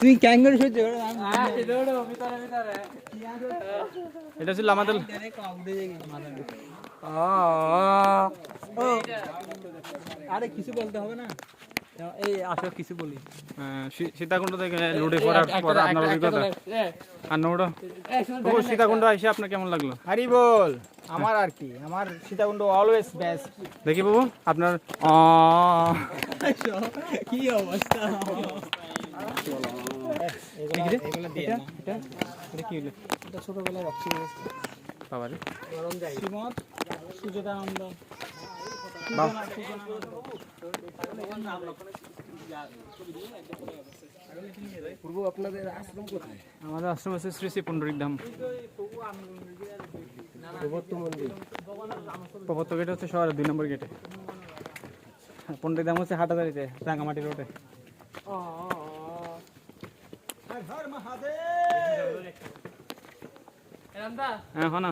তুই ক্যাঙ্গারু সহ্য করো এটা ছিল আমাদের আরে কিছু বলতে হবে না এই আসো কিছু বলি সীতাকুণ্ড থেকে লুটে পড়ার পর আপনার অভিজ্ঞতা আর নোড়ো সীতাকুণ্ড এসে আপনার কেমন লাগলো? আরে বল আমার আর কি আমার সীতাকুণ্ড অলওয়েজ বেস্ট দেখি বাবু আপনার কি অবস্থা ছোটবেলায় রক্সি বাবারে শ্রীমৎ সুচেতানন্দ পূর্ব আপনাদের আশ্রম কোথায়? আমাদের আশ্রম আছে শ্রী শ্রী পুণ্ডরিক ধাম। প্রবর্ত গেট হচ্ছে শহরের 2 নম্বর গেটে। পুণ্ডরিক ধাম হচ্ছে হাটাদারিতে রাঙ্গামাটি রোডে। হ্যাঁ হ্যাঁ না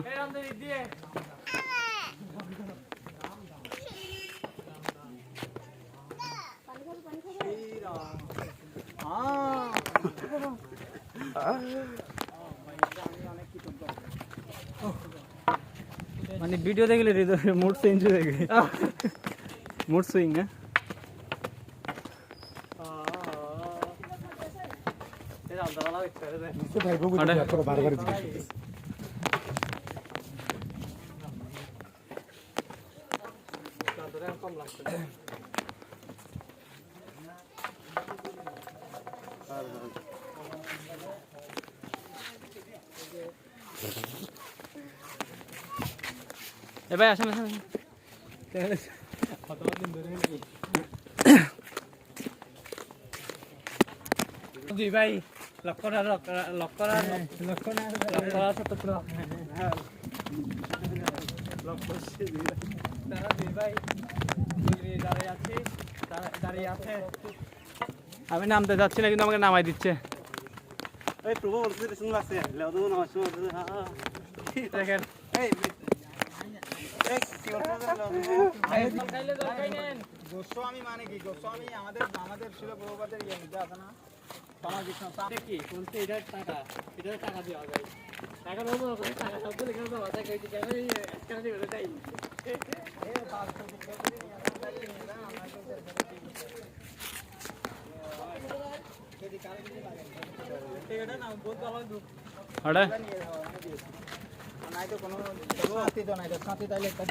মানে ভিডিও দেখলে মুড চেঞ্জ হয়ে গেছে মুড সুইং হ্যাঁ বারবার এ ভাই আসেন আসেন জি ভাই লক্ষণা আমি নামতে যাচ্ছি না কিন্তু আমাকে নামাই দিচ্ছে দেখেন গোস্বামী মানে কি গোস্বামী আমাদের ছিল প্রভুপাদের ইয়ে আছে না সামাজিক সংস্থা কি বলতে এটা টাকা দেওয়া যায় টাকা নেবো টাকা সব থেকে দেওয়া যায় কইতে কেন কেন দিবে তাই এটা না বলতে হবে আরে নাই তো কোনো সাথী তো নাই তো সাথী তাইলে একটা